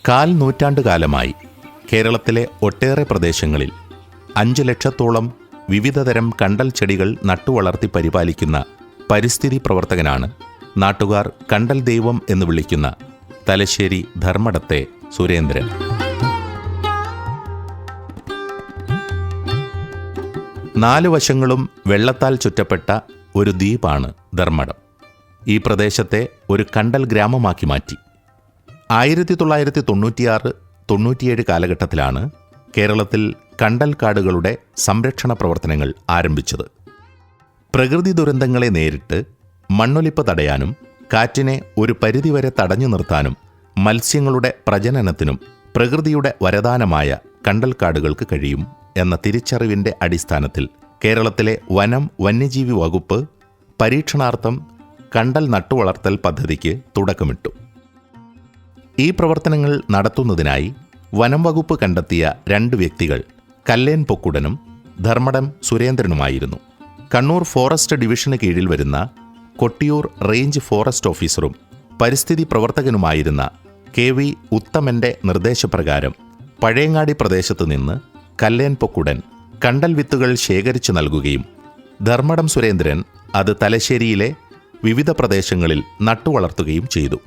കാൽ നൂറ്റാണ്ടുകാലമായി കേരളത്തിലെ ഒട്ടേറെ പ്രദേശങ്ങളിൽ 5 ലക്ഷത്തോളം വിവിധതരം കണ്ടൽ ചെടികൾ നട്ടുവളർത്തി പരിപാലിക്കുന്ന പരിസ്ഥിതി പ്രവർത്തകനാണ് നാട്ടുകാർ കണ്ടൽ ദൈവം എന്ന് വിളിക്കുന്ന തലശ്ശേരി ധർമ്മടത്തെ സുരേന്ദ്രൻ. നാലു വശങ്ങളും വെള്ളത്താൽ ചുറ്റപ്പെട്ട ഒരു ദ്വീപാണ് ധർമ്മടം. ഈ പ്രദേശത്തെ ഒരു കണ്ടൽ ഗ്രാമമാക്കി മാറ്റി. 1996-97 കാലഘട്ടത്തിലാണ് കേരളത്തിൽ കണ്ടൽ കാടുകളുടെ സംരക്ഷണ പ്രവർത്തനങ്ങൾ ആരംഭിച്ചത്. പ്രകൃതി ദുരന്തങ്ങളെ നേരിട്ട് മണ്ണൊലിപ്പ് തടയാനും കാറ്റിനെ ഒരു പരിധിവരെ തടഞ്ഞു നിർത്താനും മത്സ്യങ്ങളുടെ പ്രജനനത്തിനും പ്രകൃതിയുടെ വരദാനമായ കണ്ടൽക്കാടുകൾക്ക് കഴിയും എന്ന തിരിച്ചറിവിന്റെ അടിസ്ഥാനത്തിൽ കേരളത്തിലെ വനം വന്യജീവി വകുപ്പ് പരീക്ഷണാർത്ഥം കണ്ടൽ നട്ടുവളർത്തൽ പദ്ധതിക്ക് തുടക്കമിട്ടു. ഈ പ്രവർത്തനങ്ങൾ നടത്തുന്നതിനായി വനം വകുപ്പ് കണ്ടെത്തിയ 2 വ്യക്തികൾ കല്ലേൻ പൊക്കുടനും ധർമ്മടം സുരേന്ദ്രനുമായിരുന്നു. കണ്ണൂർ ഫോറസ്റ്റ് ഡിവിഷന് കീഴിൽ വരുന്ന കൊട്ടിയൂർ റേഞ്ച് ഫോറസ്റ്റ് ഓഫീസറും പരിസ്ഥിതി പ്രവർത്തകനുമായിരുന്ന KV ഉത്തമന്റെ നിർദ്ദേശപ്രകാരം പഴയങ്ങാടി പ്രദേശത്തു നിന്ന് കല്ലേൻ പൊക്കുടൻ കണ്ടൽ വിത്തുകൾ ശേഖരിച്ചു നൽകുകയും ധർമ്മടം സുരേന്ദ്രൻ അത് തലശ്ശേരിയിലെ വിവിധ പ്രദേശങ്ങളിൽ നട്ടുവളർത്തുകയും ചെയ്തു.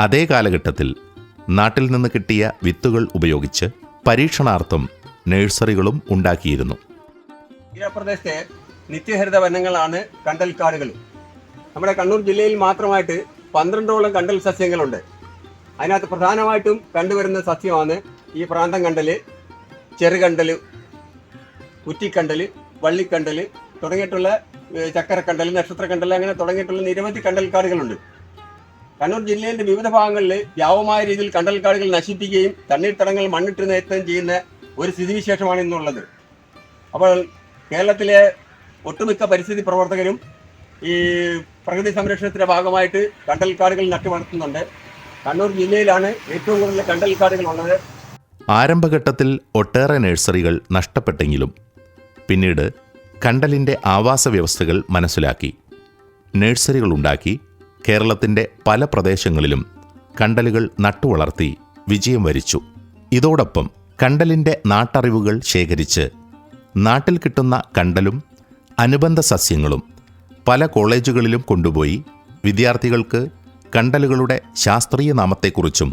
അതേ കാലഘട്ടത്തിൽ നാട്ടിൽ നിന്ന് കിട്ടിയ വിത്തുകൾ ഉപയോഗിച്ച് പരീക്ഷണാർത്ഥം നഴ്സറികളും ഉണ്ടാക്കിയിരുന്നു. തീരപ്രദേശത്തെ നിത്യഹരിത വനങ്ങളാണ് കണ്ടൽക്കാടുകൾ. നമ്മുടെ കണ്ണൂർ ജില്ലയിൽ മാത്രമായിട്ട് 12ഓളം കണ്ടൽ സസ്യങ്ങളുണ്ട്. അതിനകത്ത് പ്രധാനമായിട്ടും കണ്ടുവരുന്ന സസ്യമാണ് ഈ പ്രാന്തം കണ്ടല്, ചെറുകണ്ടല്, കുറ്റിക്കണ്ടല്, വള്ളിക്കണ്ടല് തുടങ്ങിയിട്ടുള്ള ചക്കരക്കണ്ടൽ, നക്ഷത്രക്കണ്ടൽ അങ്ങനെ തുടങ്ങിയിട്ടുള്ള നിരവധി കണ്ടൽക്കാടുകളുണ്ട്. കണ്ണൂർ ജില്ലയുടെ വിവിധ ഭാഗങ്ങളിൽ വ്യാപകമായ രീതിയിൽ കണ്ടൽക്കാടുകൾ നശിപ്പിക്കുകയും തണ്ണീർത്തടങ്ങൾ മണ്ണിട്ട് നികത്തുകയും ചെയ്യുന്ന ഒരു സ്ഥിതിവിശേഷമാണ് ഇന്നുള്ളത്. അപ്പോൾ കേരളത്തിലെ ഒട്ടുമിക്ക പരിസ്ഥിതി പ്രവർത്തകരും ഈ പ്രകൃതി സംരക്ഷണത്തിന്റെ ഭാഗമായിട്ട് കണ്ടൽക്കാടുകൾ നട്ടുവളർത്തുന്നുണ്ട്. കണ്ണൂർ ജില്ലയിലാണ് ഏറ്റവും കൂടുതൽ കണ്ടൽക്കാടുകൾ ഉള്ളത്. ആരംഭഘട്ടത്തിൽ ഒട്ടേറെ നഴ്സറികൾ നഷ്ടപ്പെട്ടെങ്കിലും പിന്നീട് കണ്ടലിൻ്റെ ആവാസ വ്യവസ്ഥകൾ മനസ്സിലാക്കി നഴ്സറികളുണ്ടാക്കി കേരളത്തിൻ്റെ പല പ്രദേശങ്ങളിലും കണ്ടലുകൾ നട്ടുവളർത്തി വിജയം വരിച്ചു. ഇതോടൊപ്പം കണ്ടലിൻ്റെ നാട്ടറിവുകൾ ശേഖരിച്ച് നാട്ടിൽ കിട്ടുന്ന കണ്ടലും അനുബന്ധ സസ്യങ്ങളും പല കോളേജുകളിലും കൊണ്ടുപോയി വിദ്യാർത്ഥികൾക്ക് കണ്ടലുകളുടെ ശാസ്ത്രീയ നാമത്തെക്കുറിച്ചും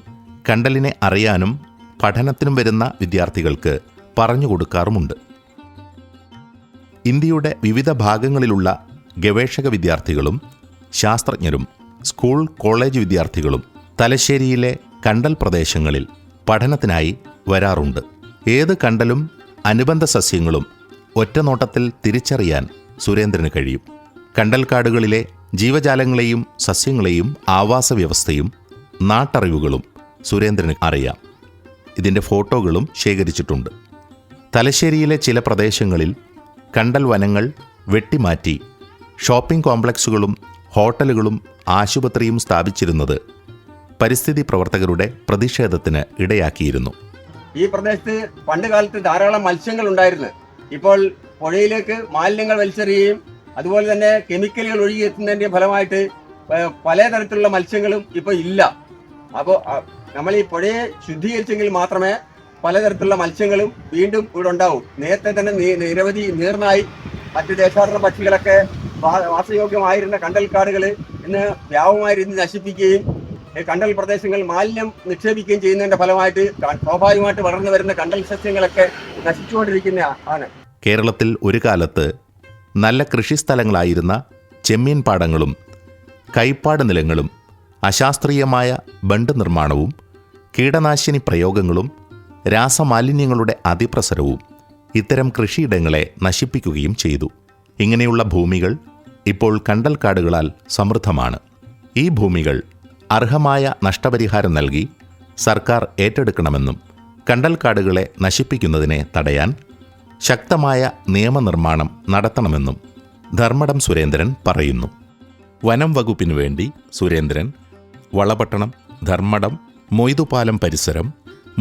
കണ്ടലിനെ അറിയാനും പഠനത്തിനും വരുന്ന വിദ്യാർത്ഥികൾക്ക് പറഞ്ഞുകൊടുക്കാറുമുണ്ട്. ഇന്ത്യയുടെ വിവിധ ഭാഗങ്ങളിലുള്ള ഗവേഷക വിദ്യാർത്ഥികളും ശാസ്ത്രജ്ഞരും സ്കൂൾ കോളേജ് വിദ്യാർത്ഥികളും തലശ്ശേരിയിലെ കണ്ടൽ പ്രദേശങ്ങളിൽ പഠനത്തിനായി വരാറുണ്ട്. ഏത് കണ്ടലും അനുബന്ധ സസ്യങ്ങളും ഒറ്റനോട്ടത്തിൽ തിരിച്ചറിയാൻ സുരേന്ദ്രന് കഴിയും. കണ്ടൽക്കാടുകളിലെ ജീവജാലങ്ങളെയും സസ്യങ്ങളെയും ആവാസ വ്യവസ്ഥയും നാട്ടറിവുകളും സുരേന്ദ്രന് അറിയാം. ഇതിൻ്റെ ഫോട്ടോകളും ശേഖരിച്ചിട്ടുണ്ട്. തലശ്ശേരിയിലെ ചില പ്രദേശങ്ങളിൽ കണ്ടൽ വനങ്ങൾ വെട്ടിമാറ്റി ഷോപ്പിംഗ് കോംപ്ലക്സുകളും ഹോട്ടലുകളും ആശുപത്രിയും സ്ഥാപിച്ചിരുന്നത് പരിസ്ഥിതി പ്രവർത്തകരുടെ പ്രതിഷേധത്തിന് ഇടയാക്കിയിരുന്നു. ഈ പ്രദേശത്ത് പണ്ട് കാലത്ത് ധാരാളം മത്സ്യങ്ങൾ ഉണ്ടായിരുന്നു. ഇപ്പോൾ പുഴയിലേക്ക് മാലിന്യങ്ങൾ വലിച്ചെറിയുകയും അതുപോലെ തന്നെ കെമിക്കലുകൾ ഒഴുകിയെത്തുന്നതിൻ്റെ ഫലമായിട്ട് പലതരത്തിലുള്ള മത്സ്യങ്ങളും ഇപ്പോൾ ഇല്ല. അപ്പോൾ നമ്മൾ ഈ പുഴയെ ശുദ്ധീകരിച്ചെങ്കിൽ മാത്രമേ പലതരത്തിലുള്ള മത്സ്യങ്ങളും വീണ്ടും ഇവിടെ ഉണ്ടാവും. നേരത്തെ തന്നെ നിരവധി നീർനായി മറ്റ് ദേശാടന പക്ഷികളൊക്കെ വാസയോഗ്യമായിരുന്ന കണ്ടൽക്കാടുകൾ ഇന്ന് വ്യാപകമായ രീതിയിൽ നശിപ്പിക്കുകയും കണ്ടൽ പ്രദേശങ്ങൾ മാലിന്യം നിക്ഷേപിക്കുകയും ചെയ്യുന്നതിന്റെ ഫലമായിട്ട് സ്വാഭാവികമായിട്ട് വളർന്നു വരുന്ന കണ്ടൽ സസ്യങ്ങളൊക്കെ നശിച്ചുകൊണ്ടിരിക്കുന്ന ആണ്. കേരളത്തിൽ ഒരു കാലത്ത് നല്ല കൃഷിസ്ഥലങ്ങളായിരുന്ന ചെമ്മീൻ പാടങ്ങളും കൈപ്പാട് നിലങ്ങളും അശാസ്ത്രീയമായ ബണ്ട് നിർമ്മാണവും കീടനാശിനി പ്രയോഗങ്ങളും രാസമാലിന്യങ്ങളുടെ അതിപ്രസരവും ഇത്തരം കൃഷിയിടങ്ങളെ നശിപ്പിക്കുകയും ചെയ്തു. ഇങ്ങനെയുള്ള ഭൂമികൾ ഇപ്പോൾ കണ്ടൽക്കാടുകളാൽ സമൃദ്ധമാണ്. ഈ ഭൂമികൾ അർഹമായ നഷ്ടപരിഹാരം നൽകി സർക്കാർ ഏറ്റെടുക്കണമെന്നും കണ്ടൽക്കാടുകളെ നശിപ്പിക്കുന്നതിനെ തടയാൻ ശക്തമായ നിയമനിർമ്മാണം നടത്തണമെന്നും ധർമ്മടം സുരേന്ദ്രൻ പറയുന്നു. വനം വകുപ്പിനു വേണ്ടി സുരേന്ദ്രൻ വളപട്ടണം, ധർമ്മടം, മൊയ്തുപാലം പരിസരം,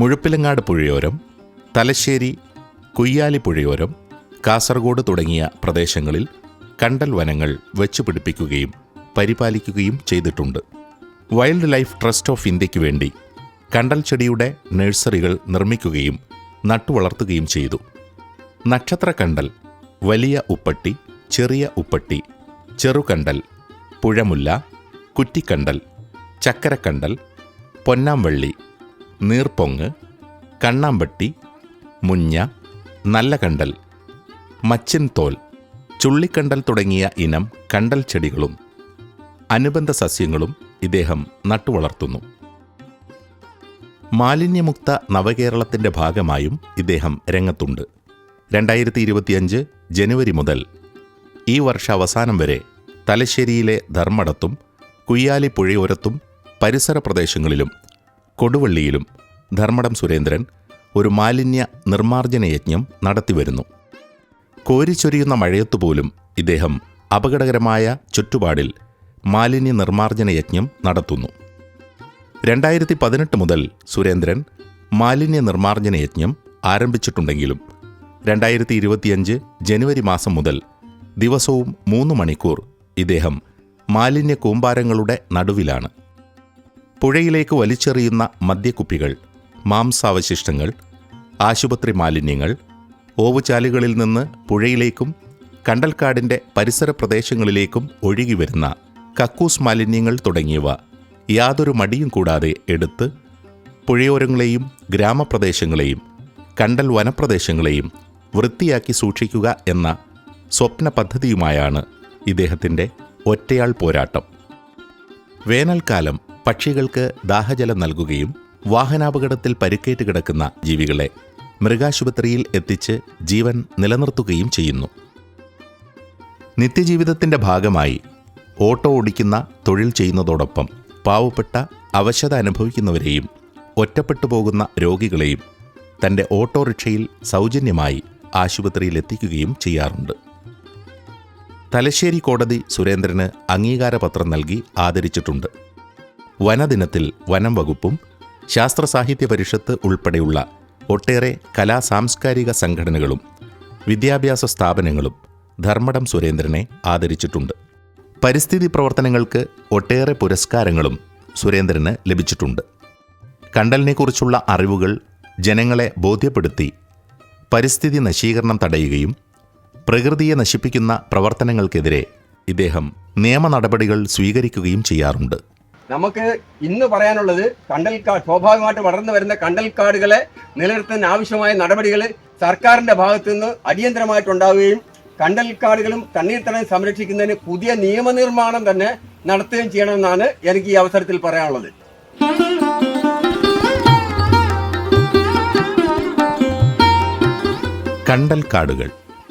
മുഴുപ്പിലങ്ങാട് പുഴയോരം, തലശ്ശേരി, കുയ്യാലി പുഴയോരം, കാസർഗോഡ് തുടങ്ങിയ പ്രദേശങ്ങളിൽ കണ്ടൽ വനങ്ങൾ വെച്ചുപിടിപ്പിക്കുകയും പരിപാലിക്കുകയും ചെയ്തിട്ടുണ്ട്. വൈൽഡ് ലൈഫ് ട്രസ്റ്റ് ഓഫ് ഇന്ത്യയ്ക്ക് വേണ്ടി കണ്ടൽ ചെടിയുടെ നഴ്സറികൾ നിർമ്മിക്കുകയും നട്ടുവളർത്തുകയും ചെയ്തു. നക്ഷത്രക്കണ്ടൽ, വലിയ ഉപ്പട്ടി, ചെറിയ ഉപ്പട്ടി, ചെറുകണ്ടൽ, പുഴമുല്ല, കുറ്റിക്കണ്ടൽ, ചക്കരക്കണ്ടൽ, പൊന്നാംവള്ളി, നീർപ്പൊങ്ങ്, കണ്ണാമ്പട്ടി, മുഞ്ഞ, നല്ല കണ്ടൽ, മച്ചിൻതോൽ, ചുള്ളിക്കണ്ടൽ തുടങ്ങിയ ഇനം കണ്ടൽ ചെടികളും അനുബന്ധ സസ്യങ്ങളും ഇദ്ദേഹം നട്ടുവളർത്തുന്നു. മാലിന്യമുക്ത നവകേരളത്തിൻ്റെ ഭാഗമായും ഇദ്ദേഹം രംഗത്തുണ്ട്. 2025 ജനുവരി മുതൽ ഈ വർഷാവസാനം വരെ തലശ്ശേരിയിലെ ധർമ്മടത്തും കുയ്യാലി പുഴയോരത്തും പരിസര പ്രദേശങ്ങളിലും കൊടുവള്ളിയിലും ധർമ്മടം സുരേന്ദ്രൻ ഒരു മാലിന്യ നിർമ്മാർജ്ജന യജ്ഞം നടത്തിവരുന്നു. കോരിച്ചൊരിയുന്ന മഴയത്തുപോലും ഇദ്ദേഹം അപകടകരമായ ചുറ്റുപാടിൽ മാലിന്യ നിർമ്മാർജ്ജന യജ്ഞം നടത്തുന്നു. 2018 മുതൽ സുരേന്ദ്രൻ മാലിന്യ നിർമ്മാർജ്ജന യജ്ഞം ആരംഭിച്ചിട്ടുണ്ടെങ്കിലും 2025 ജനുവരി മാസം മുതൽ ദിവസവും 3 മണിക്കൂർ ഇദ്ദേഹം മാലിന്യ കൂമ്പാരങ്ങളുടെ നടുവിലാണ്. പുഴയിലേക്ക് വലിച്ചെറിയുന്ന മദ്യക്കുപ്പികൾ, മാംസാവശിഷ്ടങ്ങൾ, ആശുപത്രി മാലിന്യങ്ങൾ, ഓവുചാലുകളിൽ നിന്ന് പുഴയിലേക്കും കണ്ടൽക്കാടിൻ്റെ പരിസര പ്രദേശങ്ങളിലേക്കും ഒഴുകിവരുന്ന കക്കൂസ് മാലിന്യങ്ങൾ തുടങ്ങിയവ യാതൊരു മടിയും കൂടാതെ എടുത്ത് പുഴയോരങ്ങളെയും ഗ്രാമപ്രദേശങ്ങളെയും കണ്ടൽ വനപ്രദേശങ്ങളെയും വൃത്തിയാക്കി സൂക്ഷിക്കുക എന്ന സ്വപ്ന പദ്ധതിയുമായാണ് ഇദ്ദേഹത്തിൻ്റെ ഒറ്റയാൾ പോരാട്ടം. വേനൽക്കാലം പക്ഷികൾക്ക് ദാഹജലം നൽകുകയും വാഹനാപകടത്തിൽ പരിക്കേറ്റ് കിടക്കുന്ന ജീവികളെ മൃഗാശുപത്രിയിൽ എത്തിച്ച് ജീവൻ നിലനിർത്തുകയും ചെയ്യുന്നു. നിത്യജീവിതത്തിൻ്റെ ഭാഗമായി ഓട്ടോ ഓടിക്കുന്ന തൊഴിൽ ചെയ്യുന്നതോടൊപ്പം പാവപ്പെട്ട അവശത അനുഭവിക്കുന്നവരെയും ഒറ്റപ്പെട്ടു പോകുന്ന രോഗികളെയും തൻ്റെ ഓട്ടോറിക്ഷയിൽ സൗജന്യമായി ആശുപത്രിയിൽ എത്തിക്കുകയും ചെയ്യാറുണ്ട്. തലശ്ശേരി കോടതി സുരേന്ദ്രന് അംഗീകാരപത്രം നൽകി ആദരിച്ചിട്ടുണ്ട്. വനദിനത്തിൽ വനം വകുപ്പും ശാസ്ത്ര സാഹിത്യ പരിഷത്ത് ഉൾപ്പെടെയുള്ള ഒട്ടേറെ കലാസാംസ്കാരിക സംഘടനകളും വിദ്യാഭ്യാസ സ്ഥാപനങ്ങളും ധർമ്മടം സുരേന്ദ്രനെ ആദരിച്ചിട്ടുണ്ട്. പരിസ്ഥിതി പ്രവർത്തനങ്ങൾക്ക് ഒട്ടേറെ പുരസ്കാരങ്ങളും സുരേന്ദ്രന് ലഭിച്ചിട്ടുണ്ട്. കണ്ടലിനെക്കുറിച്ചുള്ള അറിവുകൾ ജനങ്ങളെ ബോധ്യപ്പെടുത്തി പരിസ്ഥിതി നശീകരണം തടയുകയും പ്രകൃതിയെ നശിപ്പിക്കുന്ന പ്രവർത്തനങ്ങൾക്കെതിരെ ഇദ്ദേഹം നിയമ നടപടികൾ സ്വീകരിക്കുകയും ചെയ്യാറുണ്ട്. നമുക്ക് ഇന്ന് പറയാനുള്ളത് കണ്ടൽക്കാട് സ്വാഭാവികമായിട്ട് വളർന്നു വരുന്ന കണ്ടൽക്കാടുകളെ നിലനിർത്താൻ ആവശ്യമായ നടപടികൾ സർക്കാരിന്റെ ഭാഗത്തു നിന്ന് അടിയന്തരമായിട്ടുണ്ടാവുകയും കണ്ടൽക്കാടുകളും തണ്ണീർത്തടം സംരക്ഷിക്കുന്നതിന് പുതിയ നിയമനിർമ്മാണം തന്നെ നടത്തുകയും ചെയ്യണമെന്നാണ് എനിക്ക് ഈ അവസരത്തിൽ പറയാനുള്ളത്. കണ്ടൽക്കാടുകൾ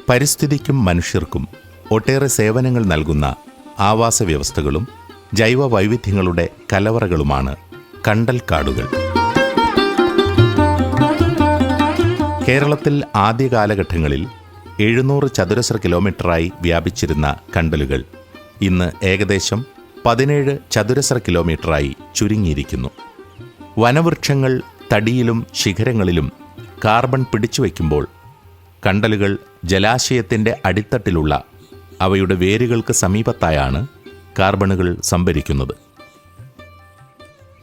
പരിസ്ഥിതിക്കും മനുഷ്യർക്കും ഒട്ടേറെ സേവനങ്ങൾ നൽകുന്ന ആവാസ വ്യവസ്ഥകളും ജൈവ വൈവിധ്യങ്ങളുടെ കലവറകളുമാണ് കണ്ടൽക്കാടുകൾ. കേരളത്തിൽ ആദ്യ കാലഘട്ടങ്ങളിൽ 700 ചതുരശ്ര കിലോമീറ്ററായി വ്യാപിച്ചിരുന്ന കണ്ടലുകൾ ഇന്ന് ഏകദേശം 17 ചതുരശ്ര കിലോമീറ്ററായി ചുരുങ്ങിയിരിക്കുന്നു. വനവൃക്ഷങ്ങൾ തടിയിലും ശിഖരങ്ങളിലും കാർബൺ പിടിച്ചുവെക്കുമ്പോൾ കണ്ടലുകൾ ജലാശയത്തിൻ്റെ അടിത്തട്ടിലുള്ള അവയുടെ വേരുകൾക്ക് സമീപത്തായാണ് കാർബണുകൾ സംഭരിക്കുന്നത്.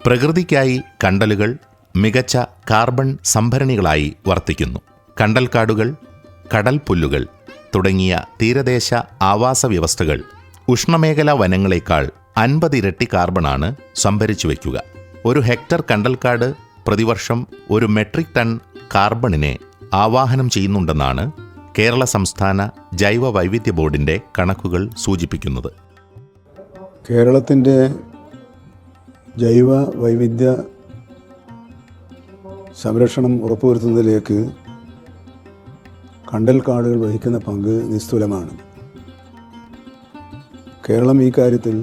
പ്രകൃതിക്കായി കണ്ടലുകൾ മികച്ച കാർബൺ സംഭരണികളായി വർത്തിക്കുന്നു. കണ്ടൽക്കാടുകൾ, കടൽ പുല്ലുകൾ തുടങ്ങിയ തീരദേശ ആവാസ വ്യവസ്ഥകൾ ഉഷ്ണമേഖലാ വനങ്ങളേക്കാൾ 50 ഇരട്ടി കാർബണാണ് സംഭരിച്ചു വയ്ക്കുക. ഒരു ഹെക്ടർ കണ്ടൽക്കാട് പ്രതിവർഷം 1 മെട്രിക് ടൺ കാർബണിനെ ആവാഹനം ചെയ്യുന്നുണ്ടെന്നാണ് കേരള സംസ്ഥാന ജൈവ വൈവിധ്യ ബോർഡിൻ്റെ കണക്കുകൾ സൂചിപ്പിക്കുന്നത്. കേരളത്തിൻ്റെ ജൈവ വൈവിധ്യ സംരക്ഷണം ഉറപ്പുവരുത്തുന്നതിലേക്ക് കണ്ടൽക്കാടുകൾ വഹിക്കുന്ന പങ്ക് നിസ്തുലമാണ്. കേരളം ഈ കാര്യത്തിൽ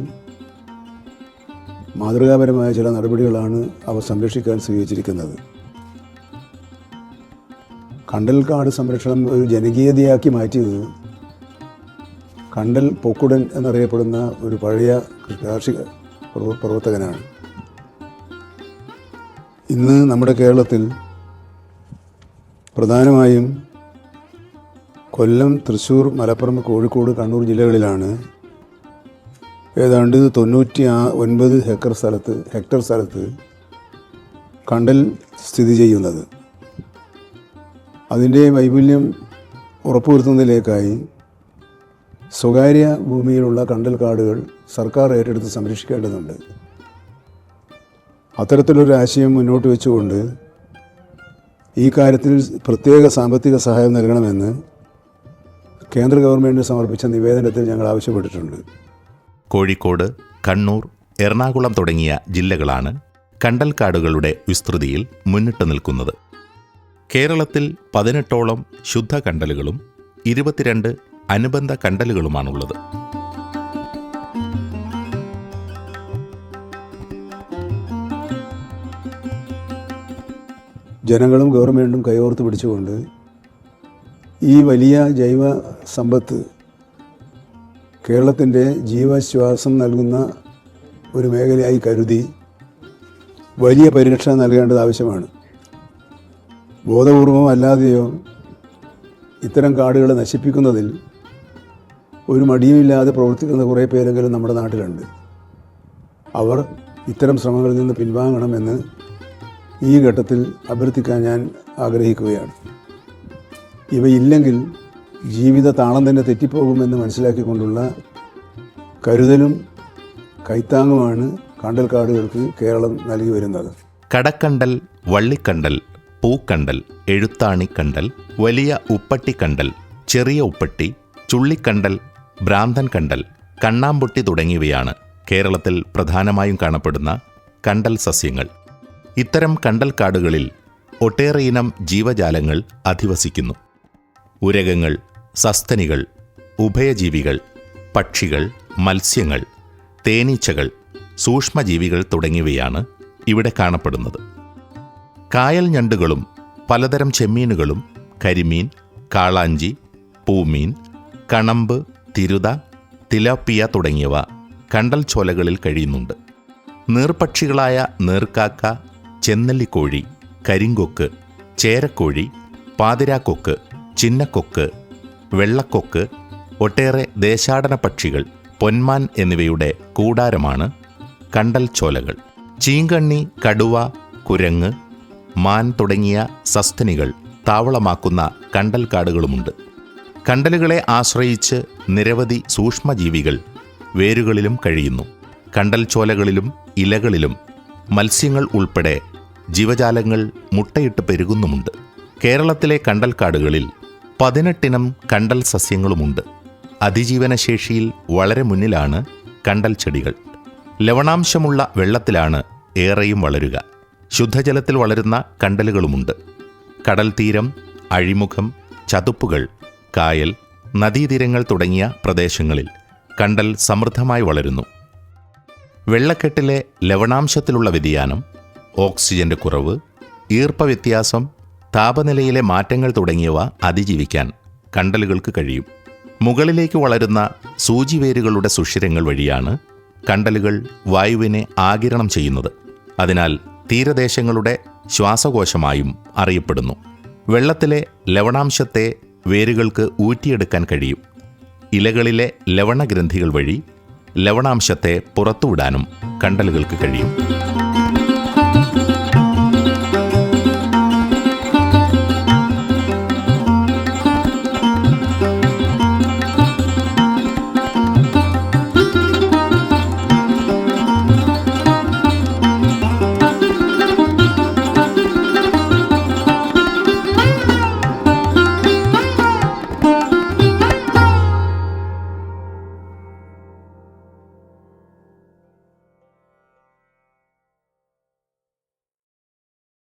മാതൃകാപരമായ ചില നടപടികളാണ് അവ സംരക്ഷിക്കാൻ സ്വീകരിച്ചിരിക്കുന്നത്. കണ്ടൽക്കാട് സംരക്ഷണം ഒരു ജനകീയതയാക്കി മാറ്റിയത് കണ്ടൽ പൊക്കുടൻ എന്നറിയപ്പെടുന്ന ഒരു പഴയ കാർഷിക പ്രവർത്തകനാണ്. ഇന്ന് നമ്മുടെ കേരളത്തിൽ പ്രധാനമായും കൊല്ലം, തൃശ്ശൂർ, മലപ്പുറം, കോഴിക്കോട്, കണ്ണൂർ ജില്ലകളിലാണ് ഏതാണ്ട് 99 ഹെക്ടർ സ്ഥലത്ത് കണ്ടൽ സ്ഥിതി ചെയ്യുന്നത്. അതിൻ്റെ വൈപുല്യം ഉറപ്പുവരുത്തുന്നതിലേക്കായി സ്വകാര്യ ഭൂമിയിലുള്ള കണ്ടൽ കാടുകൾ സർക്കാർ ഏറ്റെടുത്ത് സംരക്ഷിക്കേണ്ടതുണ്ട്. അത്തരത്തിലൊരു ആശയം മുന്നോട്ട് വെച്ചുകൊണ്ട് ഈ കാര്യത്തിൽ പ്രത്യേക സാമ്പത്തിക സഹായം നൽകണമെന്ന് കേന്ദ്ര ഗവൺമെൻറ് സമർപ്പിച്ച നിവേദനത്തിൽ ഞങ്ങൾ ആവശ്യപ്പെട്ടിട്ടുണ്ട്. കോഴിക്കോട്, കണ്ണൂർ, എറണാകുളം തുടങ്ങിയ ജില്ലകളാണ് കണ്ടൽക്കാടുകളുടെ വിസ്തൃതിയിൽ മുന്നിട്ട് നിൽക്കുന്നത്. കേരളത്തിൽ 18ഓളം ശുദ്ധ കണ്ടലുകളും 22 അനുബന്ധ കണ്ടലുകളുമാണുള്ളത്. ജനങ്ങളും ഗവൺമെൻറ്റും കൈകോർത്ത് പിടിച്ചുകൊണ്ട് ഈ വലിയ ജൈവ സമ്പത്ത് കേരളത്തിൻ്റെ ജീവശ്വാസം നൽകുന്ന ഒരു മേഖലയായി കരുതി വലിയ പരിരക്ഷ നൽകേണ്ടത് ആവശ്യമാണ്. ബോധപൂർവമോ അല്ലാതെയോ ഇത്തരം കാടുകളെ നശിപ്പിക്കുന്നതിൽ ഒരു മടിയുമില്ലാതെ പ്രവർത്തിക്കുന്ന കുറേ പേരെങ്കിലും നമ്മുടെ നാട്ടിലുണ്ട്. അവർ ഇത്തരം ശ്രമങ്ങളിൽ നിന്ന് പിൻവാങ്ങണമെന്ന് ഈ ഘട്ടത്തിൽ അഭ്യർത്ഥിക്കാൻ ഞാൻ ആഗ്രഹിക്കുകയാണ്. ഇവയില്ലെങ്കിൽ ജീവിത താളം തന്നെ തെറ്റിപ്പോകുമെന്ന് മനസ്സിലാക്കിക്കൊണ്ടുള്ള കരുതലും കൈത്താങ്ങുമാണ് കണ്ടൽക്കാടുകൾക്ക് കേരളം നൽകി വരുന്നത്. കടക്കണ്ടൽ, വള്ളിക്കണ്ടൽ, പൂക്കണ്ടൽ, എഴുത്താണിക്കണ്ടൽ, വലിയ ഉപ്പട്ടിക്കണ്ടൽ, ചെറിയ ഉപ്പട്ടി, ചുള്ളിക്കണ്ടൽ, ഭ്രാന്തൻ കണ്ടൽ, കണ്ണാമ്പൊട്ടി തുടങ്ങിയവയാണ് കേരളത്തിൽ പ്രധാനമായും കാണപ്പെടുന്ന കണ്ടൽ സസ്യങ്ങൾ. ഇത്തരം കണ്ടൽക്കാടുകളിൽ ഒട്ടേറെ ഇനം ജീവജാലങ്ങൾ അധിവസിക്കുന്നു. ഉരഗങ്ങൾ, സസ്തനികൾ, ഉഭയജീവികൾ, പക്ഷികൾ, മത്സ്യങ്ങൾ, തേനീച്ചകൾ, സൂക്ഷ്മജീവികൾ തുടങ്ങിയവയാണ് ഇവിടെ കാണപ്പെടുന്നത്. കായൽ ഞണ്ടുകളും പലതരം ചെമ്മീനുകളും കരിമീൻ, കാളാഞ്ചി, പൂമീൻ, കണമ്പ്, തിരുത, തിലാപ്പിയ തുടങ്ങിയവ കണ്ടൽ ചോലകളിൽ കഴിയുന്നുണ്ട്. നീർപക്ഷികളായ നീർക്കാക്ക, ചെന്നല്ലിക്കോഴി, കരിങ്കൊക്ക്, ചേരക്കോഴി, പാതിരാക്കൊക്ക്, ചിന്നക്കൊക്ക്, വെള്ളക്കൊക്ക്, ഒട്ടേറെ ദേശാടന പക്ഷികൾ, പൊന്മാൻ എന്നിവയുടെ കൂടാരമാണ് കണ്ടൽ ചോലകൾ. ചീങ്കണ്ണി, കടുവ, കുരങ്ങ്, മാൻ തുടങ്ങിയ സസ്തനികൾ താവളമാക്കുന്ന കണ്ടൽക്കാടുകളുമുണ്ട്. കണ്ടലുകളെ ആശ്രയിച്ച് നിരവധി സൂക്ഷ്മജീവികൾ വേരുകളിലും കഴിയുന്നു. കണ്ടൽ ചോലകളിലും ഇലകളിലും മത്സ്യങ്ങൾ ഉൾപ്പെടെ ജീവജാലങ്ങൾ മുട്ടയിട്ട് പെരുകുന്നുമുണ്ട്. കേരളത്തിലെ കണ്ടൽക്കാടുകളിൽ 18 ഇനം കണ്ടൽ സസ്യങ്ങളുമുണ്ട്. അതിജീവനശേഷിയിൽ വളരെ മുന്നിലാണ് കണ്ടൽ ചെടികൾ. ലവണാംശമുള്ള വെള്ളത്തിലാണ് ഏറെയും വളരുക. ശുദ്ധജലത്തിൽ വളരുന്ന കണ്ടലുകളുമുണ്ട്. കടൽ തീരം, അഴിമുഖം, ചതുപ്പുകൾ, കായൽ, നദീതീരങ്ങൾ തുടങ്ങിയ പ്രദേശങ്ങളിൽ കണ്ടൽ സമൃദ്ധമായി വളരുന്നു. വെള്ളക്കെട്ടിലെ ലവണാംശത്തിലുള്ള വ്യതിയാനം, ഓക്സിജന്റെ കുറവ്, ഈർപ്പവ്യത്യാസം, താപനിലയിലെ മാറ്റങ്ങൾ തുടങ്ങിയവ അതിജീവിക്കാൻ കണ്ടലുകൾക്ക് കഴിയും. മുകളിലേക്ക് വളരുന്ന സൂചിവേരുകളുടെ സുഷിരങ്ങൾ വഴിയാണ് കണ്ടലുകൾ വായുവിനെ ആഗിരണം ചെയ്യുന്നത്. അതിനാൽ തീരദേശങ്ങളുടെ ശ്വാസകോശമായും അറിയപ്പെടുന്നു. വെള്ളത്തിലെ ലവണാംശത്തെ വേരുകൾക്ക് ഊറ്റിയെടുക്കാൻ കഴിയും. ഇലകളിലെ ലവണഗ്രന്ഥികൾ വഴി ലവണാംശത്തെ പുറത്തുവിടാനും കണ്ടലുകൾക്ക് കഴിയും.